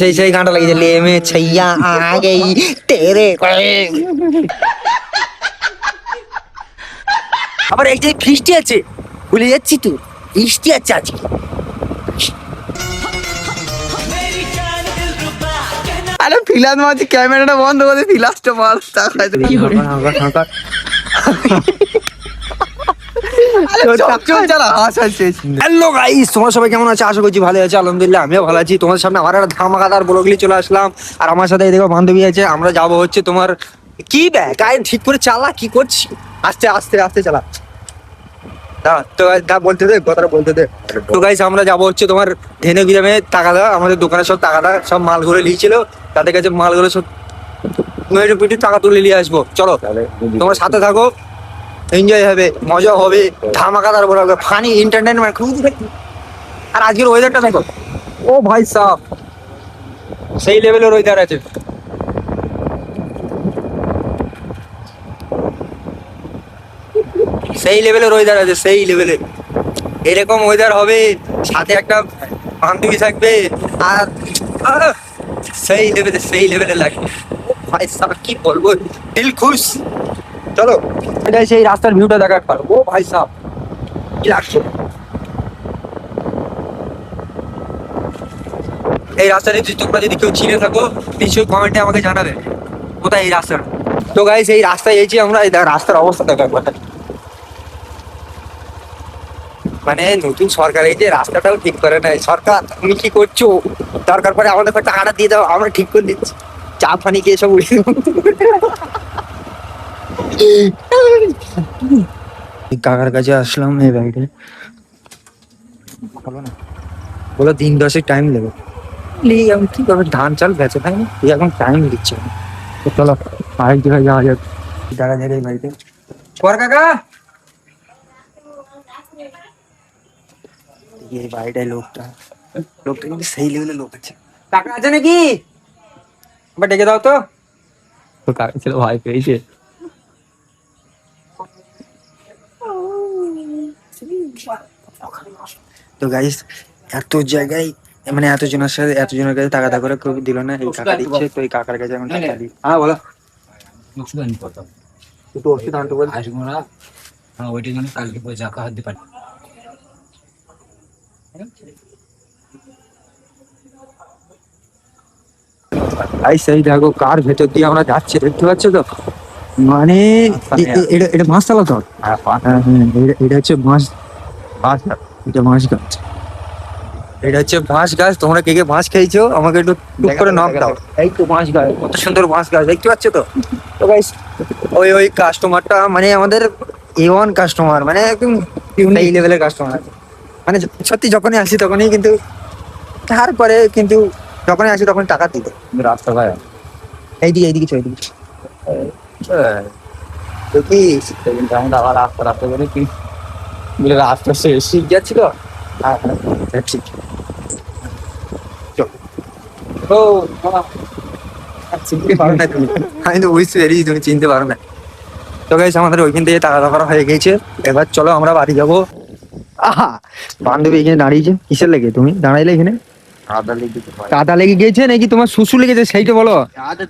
সেই গানটা লাগিয়েছে লে মে छैया आ गई तेरे আবার এই যে বৃষ্টি আছে ভুলে যাচ্ছি তো বৃষ্টি আছে আজকে আরে ফিলাস মাঝে ক্যামেরাটা বন্ধ করে ফিলাসটা মার হ্যালো গাইস তোমরা সবাই কেমন আছো আশা করছি ভালো আছে আলহামদুলিল্লাহ আমিও ভালো আছি তোমাদের সামনে আমার একটা ধামাকাদার ব্লগলি চলে আসলাম আর আমার সাথে এই দেখো বান্ধবী আছে আমরা যাবো হচ্ছে তোমার কি ব্যাগ গাড়ি ঠিক করে চালা কি করছি আস্তে আস্তে আস্তে চালা বলতে দে কথাটা বলতে দে তো গাইস আমরা যাবো হচ্ছে তোমার ধেনু গ্রামে টাকাটা আমাদের দোকানের সব টাকাটা সব মালগুলো নিয়েছিল তাদের কাছে মালগুলো সব পিঠে টাকা তুলে নিয়ে আসবো চলো তোমরা সাথে থাকো এনজয় হবে মজা হবে ধামাকাদার বড় হবে ফানি এন্টারটেইনমেন্ট খুব আর আজকের ওয়েদারটা দেখো ও ভাই সাহ সেই লেভেলের ওয়েদার আছে সেই লেভেলের ওয়েদার আছে সেই লেভেলের এরকম ওয়েদার হবে সাথে একটা বান্ধবী থাকবে আর সেই লেভেলের লাগবে ভাই সাহ কি বলবো দিল খুশ চলো এটাই সেই রাস্তার ভিউটা দেখা একবার ও ভাই সাহ কি লাগছে এই রাস্তাটা যদি তোমরা যদি কেউ চিনে থাকো নিশ্চয়ই কমেন্টে আমাকে জানাবে কোথায় এই রাস্তাটা তো গাইস এই রাস্তায় এসেছি আমরা এই রাস্তার অবস্থা দেখা একবার মানে নতুন সরকার এই যে রাস্তাটাও ঠিক করে নাই সরকার তুমি কি করছো দরকার পরে আমাদের টাকাটা দিয়ে দাও আমরা ঠিক করে দিচ্ছি চা পানি খেয়ে সব উড়িয়ে কাকার কাছে আসলাম এই ব্যাংকে ভালো না বলো 10 টাইম লাগবে আমি কি করবো ধান চাল বেঁচে তাই না এখন টাইম দিচ্ছে চলো আরেক জায়গায় যাওয়া যাক দেখা যাক এই বাড়িতে কর কাকা এই বাড়িটাই লোকটা কিন্তু সেই লেভেলের লোক আছে টাকা আছে নাকি আবার ডেকে দাও তো কাকা ছিল ভয় পেয়েছে তো গাইস এত জায়গায় মানে এতজনের সাথে এতজনের কাছে টাকা করে কেউ দিল না এই কাকা দিচ্ছে তো এই কাকার কাছে এখন টাকা দিই হ্যাঁ বলো একটু ওষুধ আনতে বল আসবো না হ্যাঁ ওইটা জন্য কালকে পয়সা হাত দিয়ে পারি ভাই সেই দেখো কার ভেতর দিয়ে আমরা যাচ্ছি দেখতে পাচ্ছ তো মানে এটা বাঁশতলা তো এটা হচ্ছে বাঁশ এটা বাঁশ গাছ এটা হচ্ছে বাঁশ গাছ তোমরা কে কে বাঁশ খেয়েছো আমাকে একটু টুক করে নক দাও এই তো বাঁশ গাছ কত সুন্দর বাঁশ গাছ দেখতে পাচ্ছ তো তো গাইস ওই কাস্টমারটা মানে আমাদের A1 কাস্টমার মানে একদম এই লেভেলের কাস্টমার মানে সত্যি যখনই আসি তখনই কিন্তু তারপরে কিন্তু যখনই আসি তখন টাকা দিত রাস্তা ভাই এইদিকে চল এইদিকে তো কি আবার রাস্তা করে কি রাস্তা শেষ যাচ্ছিল হ্যাঁ ঠিক ও চিনতে পারো না তুমি আমি তো বুঝতে পেরেছি তুমি চিনতে পারো না তো গাইস আমাদের ওইখান থেকে টাকা করা হয়ে গেছে এবার চলো আমরা বাড়ি যাবো আহা বান্ধবী এখানে দাঁড়িয়েছে কিসের লেগে তুমি দাঁড়াইলে এখানে কাদা লেগে গেছে নাকি তোমার শুশু লেগেছে সেইটা বলো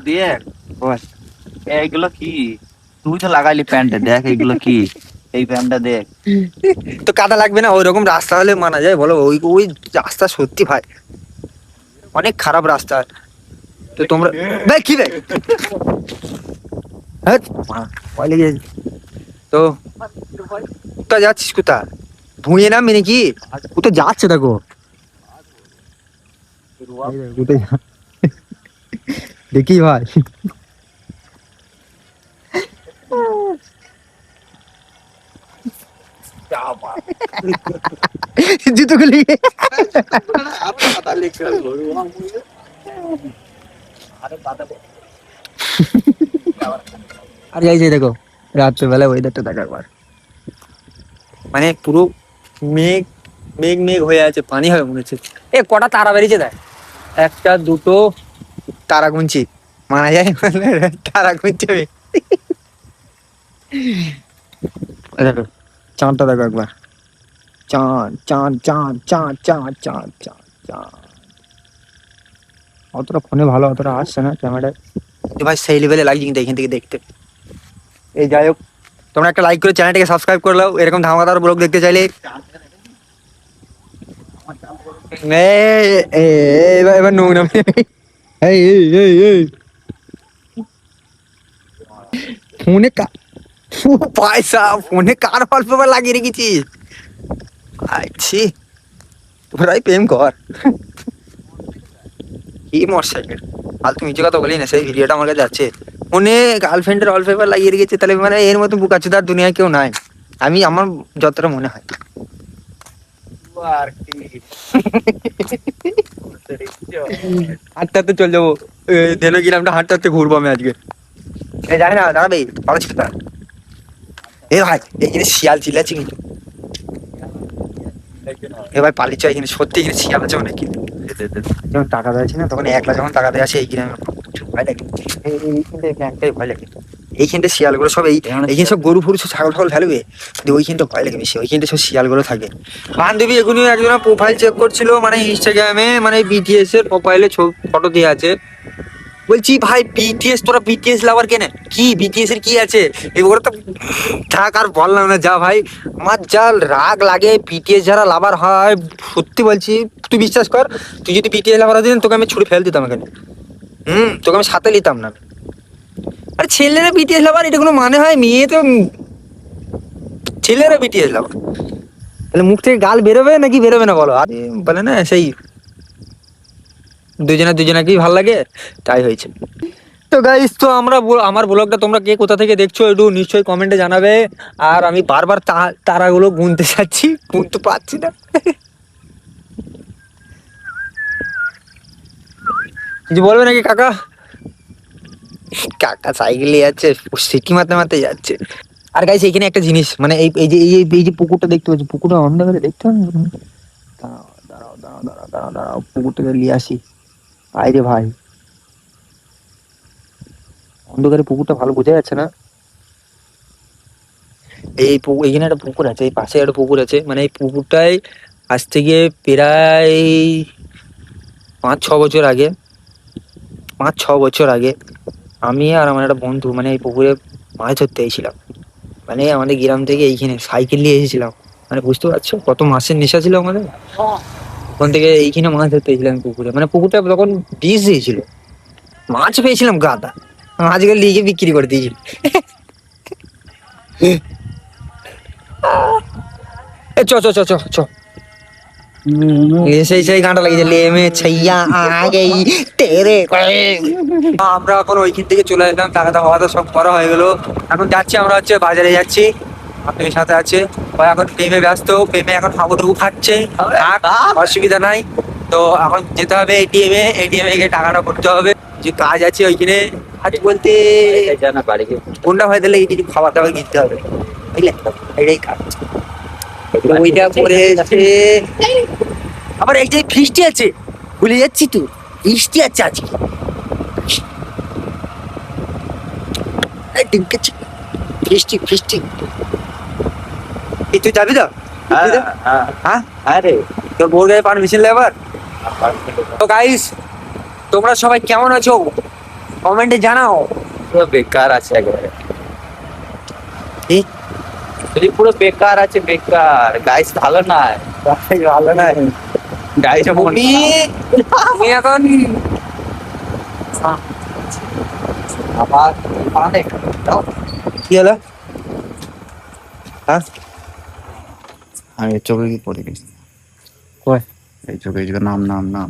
দেখ এইগুলো কি তুই তো লাগাইলি প্যান্টে দেখ এইগুলো কি এই প্যান্টটা দেখ তো কাদা লাগবে না ওই রকম রাস্তা হলে মানা যায় বলো ওই রাস্তা সত্যি ভাই অনেক খারাপ রাস্তা তো তোমরা ভাই কি রে হ্যাঁ ভয় লেগে তো কোথায় যাচ্ছিস কোথায় ভুঁয়ে নামবি নাকি কোথায় যাচ্ছে দেখো দেখি ভাই জুতো খুলি আর এই যে দেখো রাত্রেবেলা ওয়েদারটা দেখা একবার মানে পুরো মেঘ মেঘ মেঘ হয়ে আছে পানি হবে মনে হচ্ছে এ কটা তারা বেরিয়েছে দেখ একটা দুটো তারা গুনছি মানা যায় তারা গুনছে দেখো চাঁদটা দেখো একবার চাঁদ চাঁদ চাঁদ চাঁদ চাঁদ চাঁদ চাঁদ চাঁদ অতটা ফোনে ভালো অতটা আসছে না ক্যামেরায়। ভাই সেই লেভেলে লাগছে কিন্তু এখান থেকে দেখতে। এই যাই হোক, তোমরা একটা লাইক করে চ্যানেলটাকে সাবস্ক্রাইব করে নাও এরকম ধামাকাদার ব্লগ দেখতে চাইলে। এবার নোংরা এই এই এই এই ফোনে পয়সা ফোনে কার ওয়ালপেপার লাগিয়ে রেখেছিস? আচ্ছি তোরাই প্রেম কর। কি মোটরসাইকেল ফালতু মিছে কথা বলি না, সেই ভিডিওটা আমার কাছে যাচ্ছে। ফোনে গার্লফ্রেন্ডের ওয়ালপেপার লাগিয়ে রেখেছে, তাহলে মানে এর মতো বুকাচোদার দুনিয়ায় কেউ নাই, আমি আমার যতটা মনে হয়। হাঁটতে হাঁটতে চল যাবো, ধেনু গ্রামটা হাঁটতে হাঁটতে ঘুরবো আমি আজকে। এই জানি না দাঁড়াবে ভালো ছিল তা। এ ভাই এখানে শিয়াল চিল্লাচ্ছে কিন্তু। এ ভাই পালিয়ে চল, এখানে সত্যি এখানে শিয়াল আছে অনেক কিন্তু। যখন টাকা দেওয়া না তখন একলা যখন টাকা দেওয়া আছে এই গ্রামে প্রচুর ভয় লাগে। এইখানটা একটাই ভয় লাগে, এইখানটা শিয়ালগুলো সব এইখানে সব গরু ফরু সব ছাগল ফাগল ফেলবে, ওইখানটা ভয় লাগে বেশি, ওইখানটা সব শিয়ালগুলো থাকে। বান্ধবী এখনই একজন প্রোফাইল চেক করছিল, মানে ইনস্টাগ্রামে মানে বিটিএস এর প্রোফাইলে ফটো দিয়ে আছে। বলছি ভাই বিটিএস, তোরা বিটিএস লাভার কেন? কি বিটিএস এর কি আছে এগুলো তো থাক, আর বললাম না যা ভাই। আমার যা রাগ লাগে বিটিএস যারা লাভার হয়, সত্যি বলছি তুই বিশ্বাস কর, তুই যদি বিটিএস লাভার হতেন তোকে আমি ছুড়ে ফেল দিতাম এখানে। তোকে আমি সাথে নিতাম না। আরে ছেলেরা বিটিএস লাভার এটা কোনো মানে হয়? মেয়ে তো ছেলেরা বিটিএস লাভার, তাহলে মুখ থেকে গাল বেরোবে নাকি বেরোবে না বলো? আরে বলে না সেই দুজনাকেই ভালো লাগে, তাই হয়েছে। তো গাইস, তো আমার ব্লগটা তোমরা কে কোথা থেকে দেখছো একটু নিশ্চয়ই কমেন্টে জানাবে। আর আমি বারবার তারাগুলো গুনতে চাচ্ছি, গুনতে পারছি না। কিছু বলবে নাকি কাকা? কাকা সাইকেলে যাচ্ছে, সিটি মারতে মারতে যাচ্ছে। আর গাইস এখানে একটা জিনিস, মানে এই যে পুকুরটা দেখতে পাচ্ছি, পুকুরটা অন্ধকারে দেখতে হবে। দাঁড়াও দাঁড়াও দাঁড়াও দাঁড়াও দাঁড়াও দাঁড়াও, পুকুরটাকে নিয়ে আসি। আইরে ভাই, অন্ধকারে পুকুরটা ভালো বোঝা যাচ্ছে না। এইখানে একটা পুকুর আছে, এই পাশে একটা পুকুর আছে, মানে এই পুকুরটায় আজ থেকে প্রায় 5-6 বছর আগে, 5-6 বছর আগে আমি আর আমার একটা বন্ধু মানে এই পুকুরে মাছ ধরতে এসেছিলাম। মানে আমাদের গ্রাম থেকে এইখানে সাইকেল নিয়ে এসেছিলাম, মানে বুঝতে পারছো কত মাছের নেশা ছিল আমাদের। ওখান থেকে এইখানে মাছ ধরতে এসেছিলাম পুকুরে, মানে পুকুরটা তখন বিষ দিয়েছিল, মাছ পেয়েছিলাম গাদা, মাছগুলো লিগে বিক্রি করে দিয়েছিল। এ চ চ চ চ চ সেই গানটা লাগিয়েছে, লেমে ছাইয়া আগেই তেরে করে। আমরা এখন ওইখান থেকে চলে এলাম, টাকা খাওয়া দাওয়া সব করা হয়ে গেলো। এখন যাচ্ছি, আমরা হচ্ছে বাজারে যাচ্ছি, আপনার সাথে আছে ভাই। এখন প্রেমে ব্যস্ত, প্রেমে এখন হাবুডুবু খাচ্ছে, অসুবিধা নাই। তো এখন যেতে হবে এটিএমে গিয়ে টাকাটা করতে হবে, যে কাজ আছে ওইখানে। আজ বলতে কোনটা হয় তাহলে এইটি খাবার দাবার কিনতে হবে, বুঝলে, এটাই কাজ। ওইটা করে আবার এই যে ফিস্টি আছে, ভুলে যাচ্ছি তো, ফিস্টি আছে আজকে। ফিস্টি ফিস্টি তুই যাবি তো? হ্যাঁ আরে তোর বোর গায়ে পারমিশন লেবার। তো গাইস, তোমরা সবাই কেমন আছো কমেন্টে জানাও। পুরো বেকার আছে একেবারে, কি পুরো বেকার আছে, বেকার। গাইস ভালো নাই, ভালো না গাইস আমি এখন আমার অনেক কি হলো? হ্যাঁ আমি চোখে কি পড়ে গেছি, কই এই চোখে নাম নাম নাম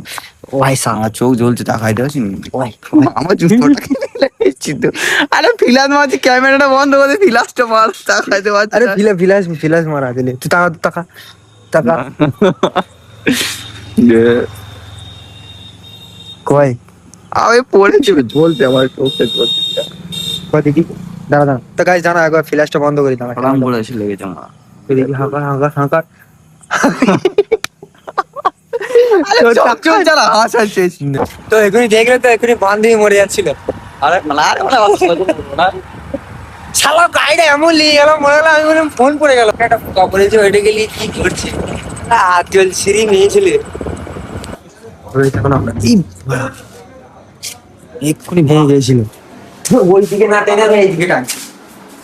ওই সাম আমার চোখ জ্বলছে, তাকাই দেওয়াছি ওই আমার জুতোটা আরে ফিলাস মারছি, ক্যামেরাটা বন্ধ করে ফিলাসটা মার, তাকাইতে পারছি আরে না। ফিলাস মারা দিলে তুই টাকা টাকা টাকা কই আমি পড়েছি। জ্বলছে আমার চোখে, জ্বলছে কই দেখি, দাঁড়া দাঁড়া। তো গাইস জানা একবার ফ্ল্যাশটা বন্ধ করে দাঁড়া, প্রণাম করে এসে লেগেছে আমার। দেখি হাঁকা হাঁকা হাঁকা। আরে চোখ চোখ জ্বালা হাসা শেষ। তো এখনই দেখলে তো এখনই বান্ধবী মরে যাচ্ছিল। আরে না শালা গাড়িটা এমন নিয়ে গেল, মনে হলো আমি বললাম ফোন পড়ে গেল। একটা কপালেছে ওইটা গেলে কি করছে, হাত জ্বলছিরি মেয়ে ছেলে। এক্ষুনি ভেঙে গিয়েছিল। ওই দিকে না টেনে আমি এই দিকে টানছি।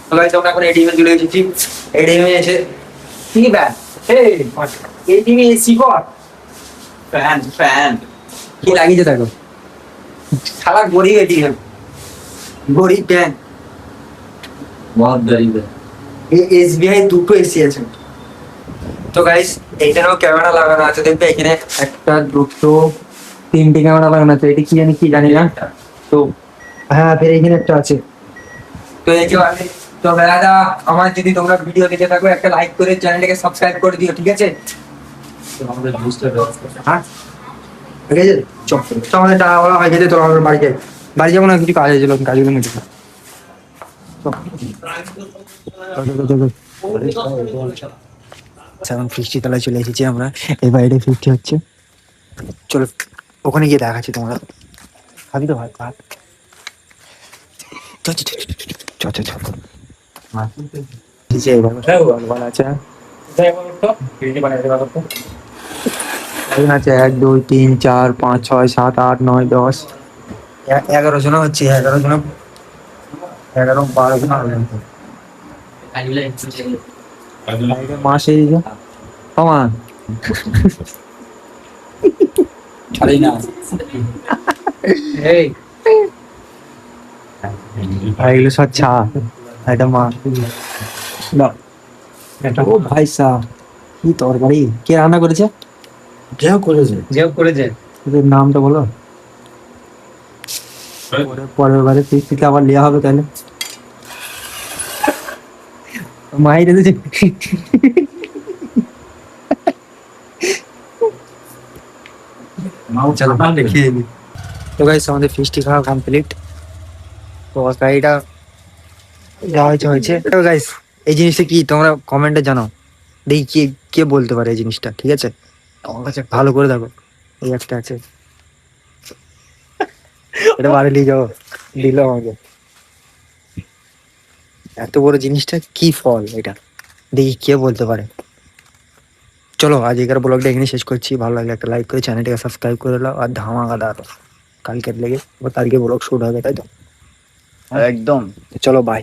তো গাইস আমরা এখন এটিএম এ চলে এসেছি। এটিএম এ এসে কি ব্যান এটিএম এ এসি কর ফ্যান কি লাগিয়েছে দেখো, শালা গরিব এটিএম, গরিব ব্যাংক। বহুত গরিব এসবিআই দুটো এসি আছে। তো গাইস এইটারও ক্যামেরা লাগানো আছে, দেখবে এখানে একটা দুটো তিনটে ক্যামেরা লাগানো আছে। এটি কি জানি না। তো হ্যাঁ ফের এখানে একটা আছে। তো এই যে তো দাদা আমার যদি তোমরা ভিডিও দেখে থাকো একটা লাইক করে চ্যানেলটাকে সাবস্ক্রাইব করে দিও, ঠিক আছে? আমাদের বুস্টার হ্যাঁ ঠিক আছে, চল আমাদের টাকা বলা হয়ে গেছে। তো আমরা বাড়ি যাবো না, কিছু কাজ হয়েছিল, কাজগুলো মিটে না। এখন ফিস্টি তলায় চলে এসেছি আমরা। এই বাইরে ফিস্টি হচ্ছে, চলো ওখানে গিয়ে দেখাচ্ছি তোমরা। খাবি তো ভাই, ভাত আছে 1 2 3 4 5 6 7 8 9 10 11 জন হচ্ছে, 11 জন 11 12 জন হবে। মাস এই যে কমান ছাড়ি না এই এগুলো সব ছা, এটা মা না, ও ভাই সাহ কি তরকারি, কে রান্না করেছে? যেও করেছে ওদের নামটা বলো, পরের বারে ফিস্টিতে আবার নেওয়া হবে তাহলে। মাই রেখেছে চলো খেয়ে নি। তো গাইস আমাদের ফিস্টি খাওয়া কমপ্লিট। তো গাড়িটা যা হয়েছে তো গাইস এই জিনিসটা কি তোমরা কমেন্টে জানাও, দেখি কে কে বলতে পারে এই জিনিসটা, ঠিক আছে? আমার কাছে ভালো করে দেখো, এই একটা আছে, এটা বাড়ি নিয়ে যাও, দিল আমাকে। এত বড় জিনিসটা কি ফল এটা, দেখি কে বলতে পারে। চলো আজকের ব্লগটা এখানে শেষ করছি। ভালো লাগলে একটা লাইক করে চ্যানেলটাকে সাবস্ক্রাইব করে দাও। আর ধামাকাদার কালকের লেগে কালকে ব্লগ শুট হবে, তাই তো? একদম। চলো বাই।